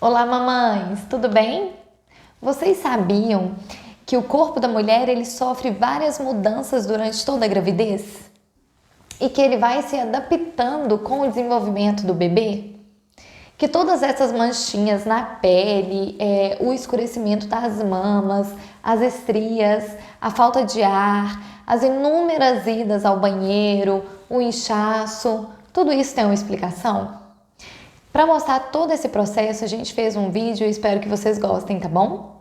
Olá, mamães, tudo bem? Vocês sabiam que o corpo da mulher ele sofre várias mudanças durante toda a gravidez? E que ele vai se adaptando com o desenvolvimento do bebê? Que todas essas manchinhas na pele, o escurecimento das mamas, as estrias, a falta de ar, as inúmeras idas ao banheiro, o inchaço, tudo isso tem uma explicação? Para mostrar todo esse processo, a gente fez um vídeo e espero que vocês gostem, tá bom?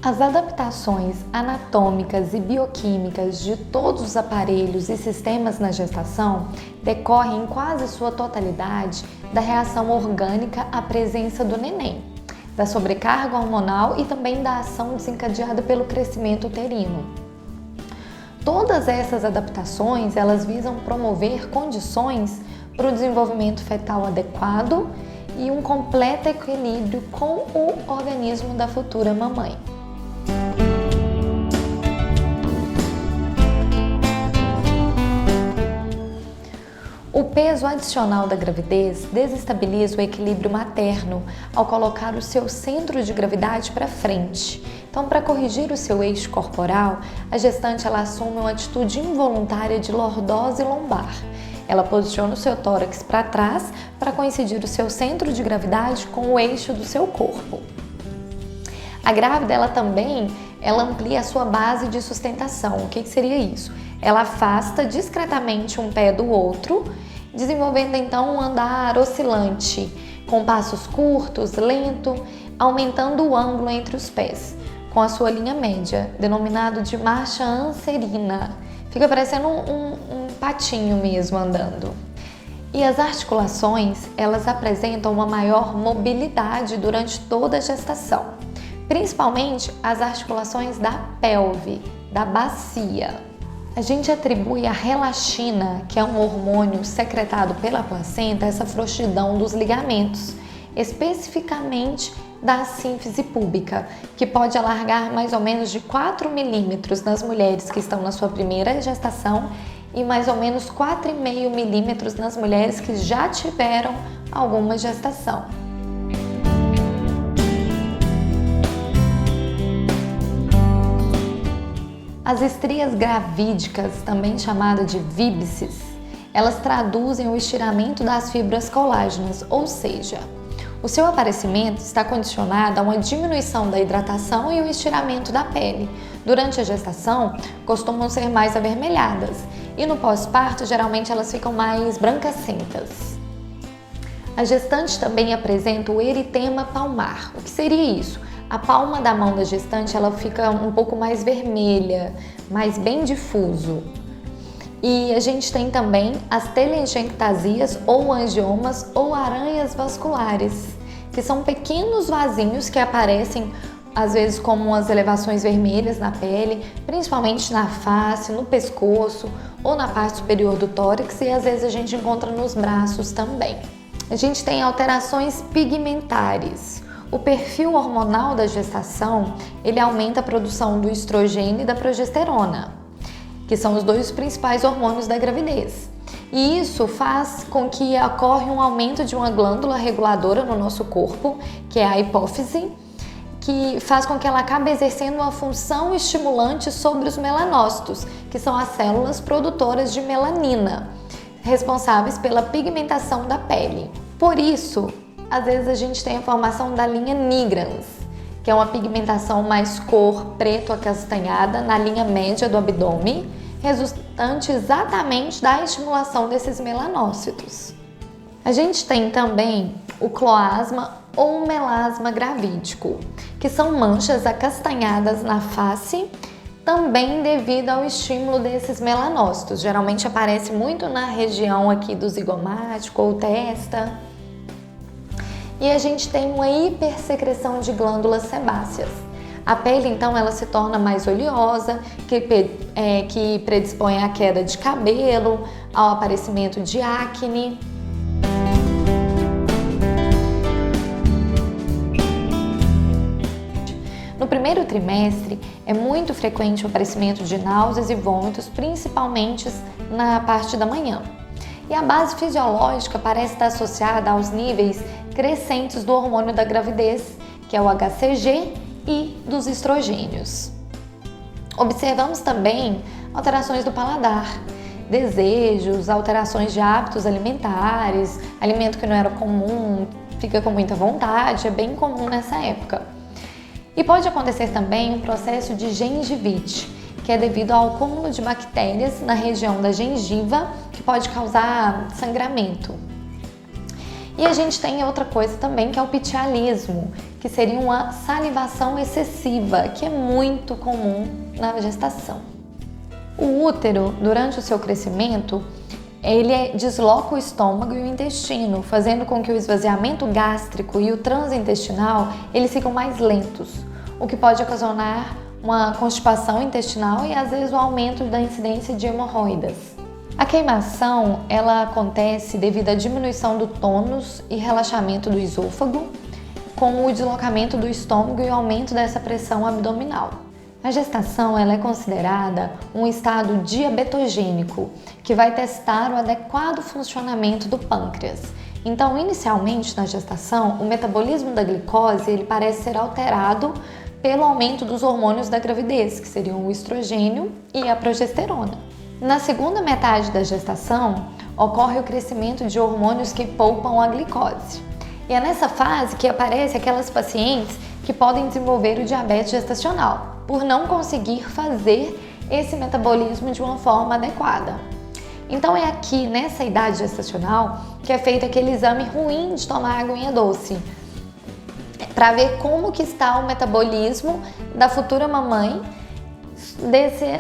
As adaptações anatômicas e bioquímicas de todos os aparelhos e sistemas na gestação decorrem em quase sua totalidade da reação orgânica à presença do neném, da sobrecarga hormonal e também da ação desencadeada pelo crescimento uterino. Todas essas adaptações, elas visam promover condições para o desenvolvimento fetal adequado e um completo equilíbrio com o organismo da futura mamãe. O peso adicional da gravidez desestabiliza o equilíbrio materno ao colocar o seu centro de gravidade para frente. Então, para corrigir o seu eixo corporal, a gestante ela assume uma atitude involuntária de lordose lombar. Ela posiciona o seu tórax para trás para coincidir o seu centro de gravidade com o eixo do seu corpo. A grávida ela amplia a sua base de sustentação. O que seria isso? Ela afasta discretamente um pé do outro, desenvolvendo então um andar oscilante, com passos curtos, lento, aumentando o ângulo entre os pés, com a sua linha média, denominado de marcha anserina. Fica parecendo um patinho mesmo andando. E as articulações, elas apresentam uma maior mobilidade durante toda a gestação, principalmente as articulações da pelve, da bacia. A gente atribui a relaxina, que é um hormônio secretado pela placenta, essa frouxidão dos ligamentos, especificamente da sínfise púbica, que pode alargar mais ou menos de 4 milímetros nas mulheres que estão na sua primeira gestação e mais ou menos 4,5 milímetros nas mulheres que já tiveram alguma gestação. As estrias gravídicas, também chamadas de víbices, elas traduzem o estiramento das fibras colágenas, ou seja, o seu aparecimento está condicionado a uma diminuição da hidratação e o estiramento da pele. Durante a gestação, costumam ser mais avermelhadas e no pós-parto, geralmente elas ficam mais branquicentas. A gestante também apresenta o eritema palmar. O que seria isso? A palma da mão da gestante ela fica um pouco mais vermelha, mais bem difuso. E a gente tem também as telangiectasias ou angiomas ou aranhas vasculares, que são pequenos vasinhos que aparecem às vezes como umas elevações vermelhas na pele, principalmente na face, no pescoço ou na parte superior do tórax e às vezes a gente encontra nos braços também. A gente tem alterações pigmentares. O perfil hormonal da gestação, ele aumenta a produção do estrogênio e da progesterona, que são os dois principais hormônios da gravidez. E isso faz com que ocorra um aumento de uma glândula reguladora no nosso corpo, que é a hipófise, que faz com que ela acabe exercendo uma função estimulante sobre os melanócitos, que são as células produtoras de melanina, responsáveis pela pigmentação da pele. Por isso, às vezes a gente tem a formação da linha nigrans, que é uma pigmentação mais cor preto acastanhada na linha média do abdômen, resultante exatamente da estimulação desses melanócitos. A gente tem também o cloasma ou melasma gravídico, que são manchas acastanhadas na face, também devido ao estímulo desses melanócitos. Geralmente aparece muito na região aqui do zigomático ou testa. E a gente tem uma hipersecreção de glândulas sebáceas. A pele, então, ela se torna mais oleosa, que predispõe à queda de cabelo, ao aparecimento de acne. No primeiro trimestre, é muito frequente o aparecimento de náuseas e vômitos, principalmente na parte da manhã. E a base fisiológica parece estar associada aos níveis crescentes do hormônio da gravidez, que é o HCG, e dos estrogênios. Observamos também alterações do paladar, desejos, alterações de hábitos alimentares, alimento que não era comum, fica com muita vontade, é bem comum nessa época. E pode acontecer também um processo de gengivite, que é devido ao acúmulo de bactérias na região da gengiva, que pode causar sangramento. E a gente tem outra coisa também, que é o pitialismo, que seria uma salivação excessiva, que é muito comum na gestação. O útero, durante o seu crescimento, ele desloca o estômago e o intestino, fazendo com que o esvaziamento gástrico e o transintestinal eles ficam mais lentos, o que pode ocasionar uma constipação intestinal e às vezes o aumento da incidência de hemorroidas. A queimação ela acontece devido à diminuição do tônus e relaxamento do esôfago, com o deslocamento do estômago e o aumento dessa pressão abdominal. A gestação ela é considerada um estado diabetogênico, que vai testar o adequado funcionamento do pâncreas. Então, inicialmente na gestação, o metabolismo da glicose ele parece ser alterado pelo aumento dos hormônios da gravidez, que seriam o estrogênio e a progesterona. Na segunda metade da gestação, ocorre o crescimento de hormônios que poupam a glicose. E é nessa fase que aparecem aquelas pacientes que podem desenvolver o diabetes gestacional, por não conseguir fazer esse metabolismo de uma forma adequada. Então é aqui, nessa idade gestacional, que é feito aquele exame ruim de tomar aguinha doce, para ver como que está o metabolismo da futura mamãe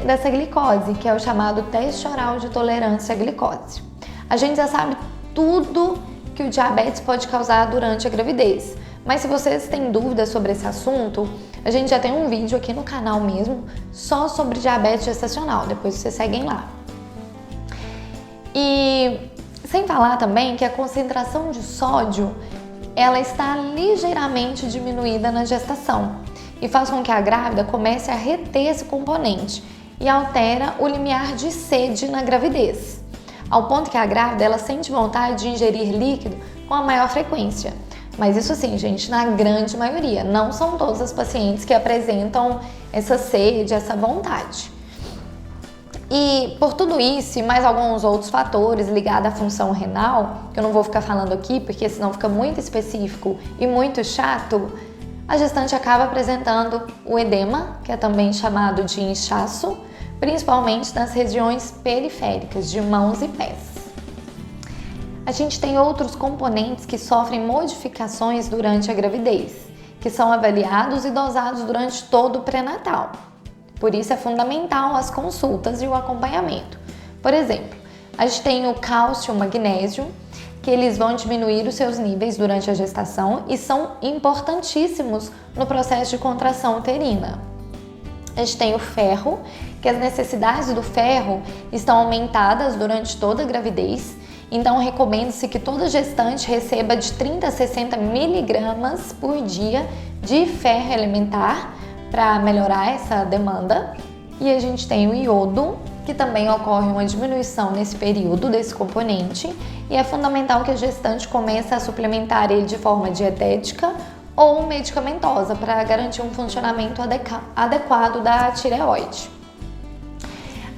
dessa glicose, que é o chamado teste oral de tolerância à glicose. A gente já sabe tudo que o diabetes pode causar durante a gravidez, mas se vocês têm dúvidas sobre esse assunto, a gente já tem um vídeo aqui no canal mesmo só sobre diabetes gestacional, depois vocês seguem lá. E sem falar também que a concentração de sódio ela está ligeiramente diminuída na gestação e faz com que a grávida comece a reter esse componente e altera o limiar de sede na gravidez, ao ponto que a grávida ela sente vontade de ingerir líquido com a maior frequência. Mas isso sim, gente, na grande maioria, não são todas as pacientes que apresentam essa sede, essa vontade. E por tudo isso e mais alguns outros fatores ligados à função renal, que eu não vou ficar falando aqui porque senão fica muito específico e muito chato, a gestante acaba apresentando o edema, que é também chamado de inchaço, principalmente nas regiões periféricas de mãos e pés. A gente tem outros componentes que sofrem modificações durante a gravidez, que são avaliados e dosados durante todo o pré-natal. Por isso é fundamental as consultas e o acompanhamento. Por exemplo, a gente tem o cálcio e o magnésio, que eles vão diminuir os seus níveis durante a gestação e são importantíssimos no processo de contração uterina. A gente tem o ferro, que as necessidades do ferro estão aumentadas durante toda a gravidez, então recomenda-se que toda gestante receba de 30 a 60 miligramas por dia de ferro elementar para melhorar essa demanda. E a gente tem o iodo, que também ocorre uma diminuição nesse período desse componente e é fundamental que a gestante comece a suplementar ele de forma dietética ou medicamentosa para garantir um funcionamento adequado da tireoide.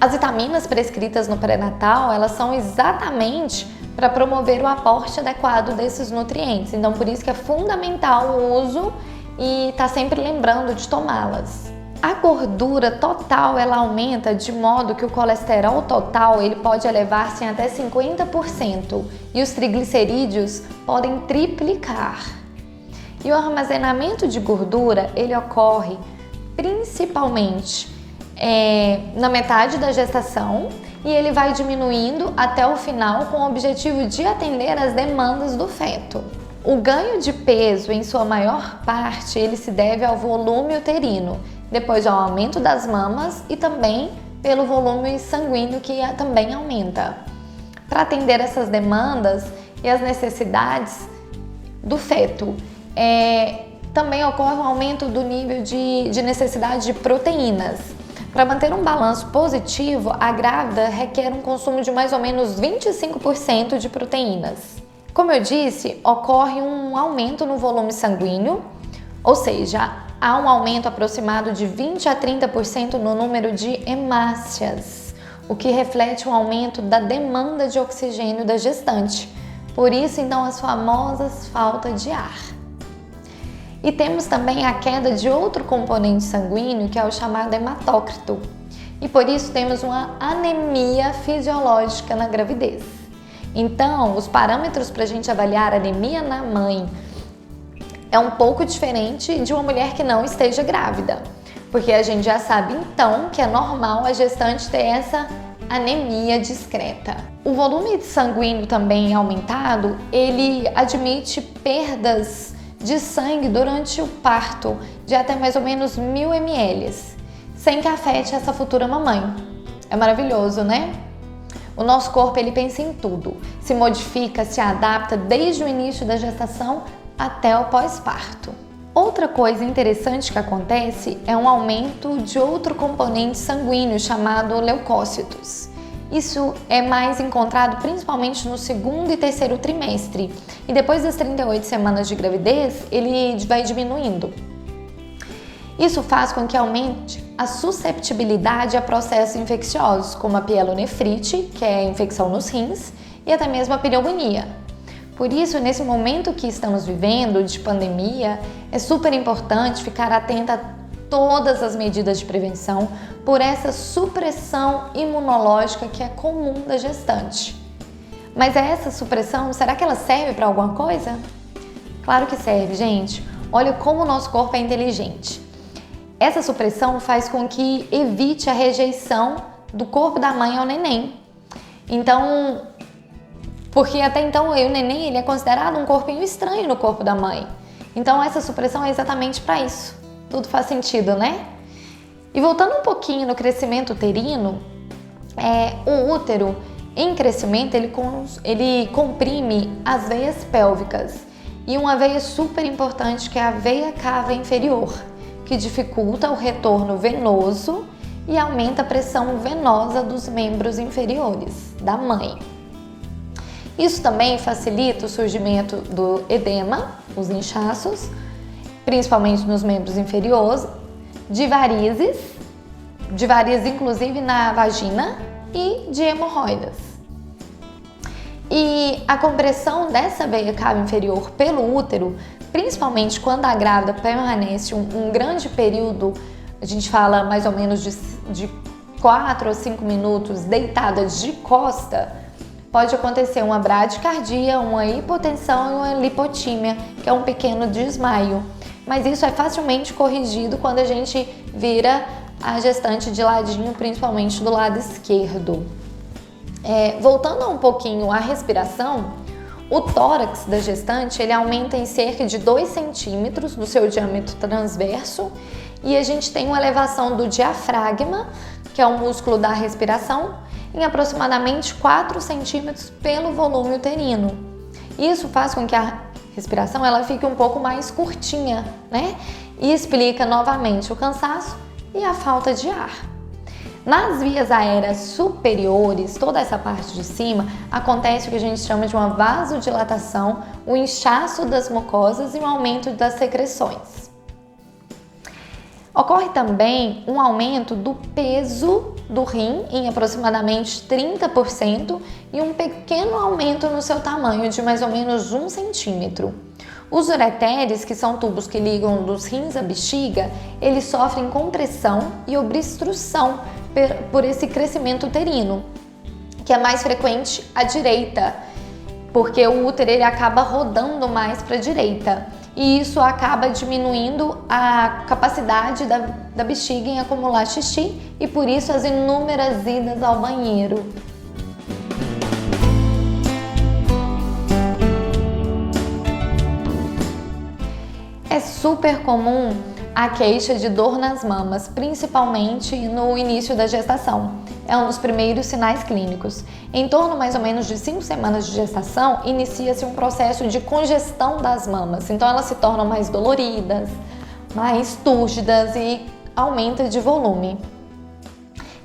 As vitaminas prescritas no pré-natal, elas são exatamente para promover o aporte adequado desses nutrientes, então por isso que é fundamental o uso e tá sempre lembrando de tomá-las. A gordura total ela aumenta de modo que o colesterol total ele pode elevar-se em até 50% e os triglicerídeos podem triplicar. E o armazenamento de gordura ele ocorre principalmente na metade da gestação e ele vai diminuindo até o final com o objetivo de atender às demandas do feto. O ganho de peso, em sua maior parte, ele se deve ao volume uterino, depois ao aumento das mamas e também pelo volume sanguíneo que também aumenta, para atender essas demandas e as necessidades do feto. Também ocorre um aumento do nível de necessidade de proteínas. Para manter um balanço positivo, a grávida requer um consumo de mais ou menos 25% de proteínas. Como eu disse, ocorre um aumento no volume sanguíneo, ou seja, há um aumento aproximado de 20 a 30% no número de hemácias, o que reflete um aumento da demanda de oxigênio da gestante. Por isso, então, as famosas faltas de ar. E temos também a queda de outro componente sanguíneo, que é o chamado hematócrito. E por isso temos uma anemia fisiológica na gravidez. Então, os parâmetros para a gente avaliar a anemia na mãe é um pouco diferente de uma mulher que não esteja grávida. Porque a gente já sabe então que é normal a gestante ter essa anemia discreta. O volume sanguíneo também aumentado, ele admite perdas de sangue durante o parto de até mais ou menos 1000 ml, sem que afete essa futura mamãe. É maravilhoso, né? O nosso corpo, ele pensa em tudo, se modifica, se adapta desde o início da gestação até o pós-parto. Outra coisa interessante que acontece é um aumento de outro componente sanguíneo chamado leucócitos. Isso é mais encontrado principalmente no segundo e terceiro trimestre, e depois das 38 semanas de gravidez, ele vai diminuindo. Isso faz com que aumente a susceptibilidade a processos infecciosos, como a pielonefrite, que é a infecção nos rins, e até mesmo a pneumonia. Por isso, nesse momento que estamos vivendo de pandemia, é super importante ficar atenta a todas as medidas de prevenção por essa supressão imunológica que é comum da gestante. Mas essa supressão, será que ela serve para alguma coisa? Claro que serve, gente. Olha como o nosso corpo é inteligente. Essa supressão faz com que evite a rejeição do corpo da mãe ao neném. Então, porque até então o neném ele é considerado um corpinho estranho no corpo da mãe. Então essa supressão é exatamente para isso. Tudo faz sentido, né? E voltando um pouquinho no crescimento uterino, o útero em crescimento ele comprime as veias pélvicas e uma veia super importante que é a veia cava inferior, que dificulta o retorno venoso e aumenta a pressão venosa dos membros inferiores da mãe. Isso também facilita o surgimento do edema, os inchaços, principalmente nos membros inferiores, de varizes inclusive na vagina e de hemorroidas. E a compressão dessa veia cava inferior pelo útero, principalmente quando a grávida permanece um grande período, a gente fala mais ou menos de 4 a 5 minutos deitada de costa, pode acontecer uma bradicardia, uma hipotensão e uma lipotímia, que é um pequeno desmaio. Mas isso é facilmente corrigido quando a gente vira a gestante de ladinho, principalmente do lado esquerdo. Voltando um pouquinho à respiração, o tórax da gestante ele aumenta em cerca de 2 centímetros no seu diâmetro transverso e a gente tem uma elevação do diafragma, que é o músculo da respiração, em aproximadamente 4 centímetros pelo volume uterino. Isso faz com que a respiração ela fique um pouco mais curtinha, né? E explica novamente o cansaço e a falta de ar. Nas vias aéreas superiores, toda essa parte de cima, acontece o que a gente chama de uma vasodilatação, o inchaço das mucosas e um aumento das secreções. Ocorre também um aumento do peso do rim em aproximadamente 30% e um pequeno aumento no seu tamanho de mais ou menos 1 centímetro. Os ureteres, que são tubos que ligam dos rins à bexiga, eles sofrem compressão e obstrução por esse crescimento uterino, que é mais frequente à direita, porque o útero ele acaba rodando mais para a direita. E isso acaba diminuindo a capacidade da bexiga em acumular xixi e por isso as inúmeras idas ao banheiro. É super comum a queixa de dor nas mamas, principalmente no início da gestação. É um dos primeiros sinais clínicos. Em torno mais ou menos de 5 semanas de gestação, inicia-se um processo de congestão das mamas. Então elas se tornam mais doloridas, mais túrgidas e aumenta de volume.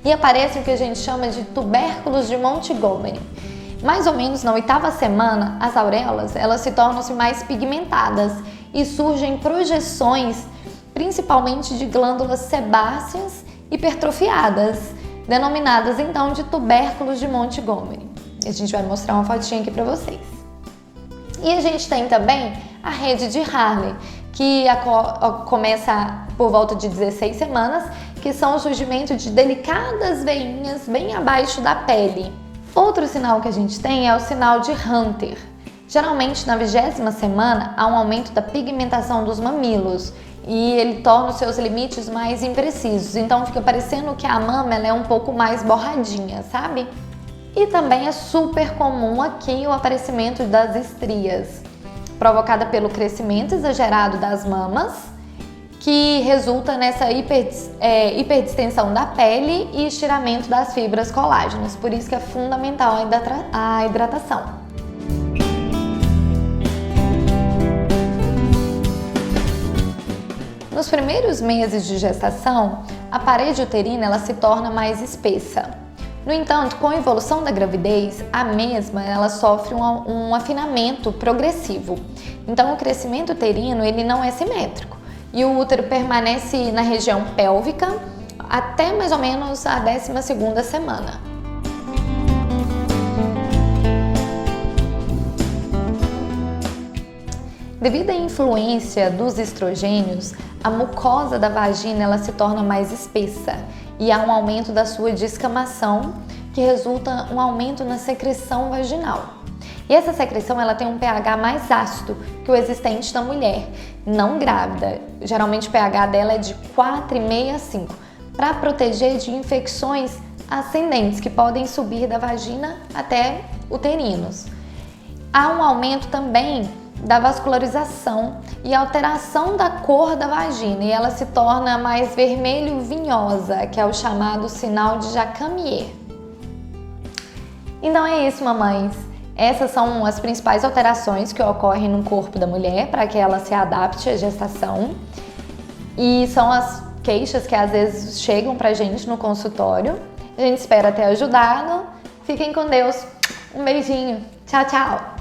E aparece o que a gente chama de tubérculos de Montgomery. Mais ou menos na 8ª semana, as auréolas elas se tornam-se mais pigmentadas e surgem projeções, principalmente de glândulas sebáceas hipertrofiadas, denominadas então de tubérculos de Montgomery. A gente vai mostrar uma fotinha aqui para vocês. E a gente tem também a rede de Harley, que começa por volta de 16 semanas, que são o surgimento de delicadas veinhas bem abaixo da pele. Outro sinal que a gente tem é o sinal de Hunter. Geralmente na 20ª semana há um aumento da pigmentação dos mamilos e ele torna os seus limites mais imprecisos, então fica parecendo que a mama ela é um pouco mais borradinha, sabe? E também é super comum aqui o aparecimento das estrias, provocada pelo crescimento exagerado das mamas, que resulta nessa hiperdistensão da pele e estiramento das fibras colágenas. Por isso que é fundamental a hidratação. Nos primeiros meses de gestação, a parede uterina ela se torna mais espessa. No entanto, com a evolução da gravidez, a mesma ela sofre um afinamento progressivo. Então, o crescimento uterino ele não é simétrico e o útero permanece na região pélvica até mais ou menos a 12ª semana. Devido à influência dos estrogênios, a mucosa da vagina ela se torna mais espessa e há um aumento da sua descamação, que resulta um aumento na secreção vaginal. E essa secreção ela tem um pH mais ácido que o existente na mulher não grávida. Geralmente o pH dela é de 4,5 a 5, para proteger de infecções ascendentes que podem subir da vagina até uterinos. Há um aumento também da vascularização e alteração da cor da vagina e ela se torna mais vermelho vinhosa, que é o chamado sinal de Jacamier. Então é isso, mamães. Essas são as principais alterações que ocorrem no corpo da mulher para que ela se adapte à gestação e são as queixas que às vezes chegam pra gente no consultório. A gente espera ter ajudado. Fiquem com Deus. Um beijinho. Tchau, tchau.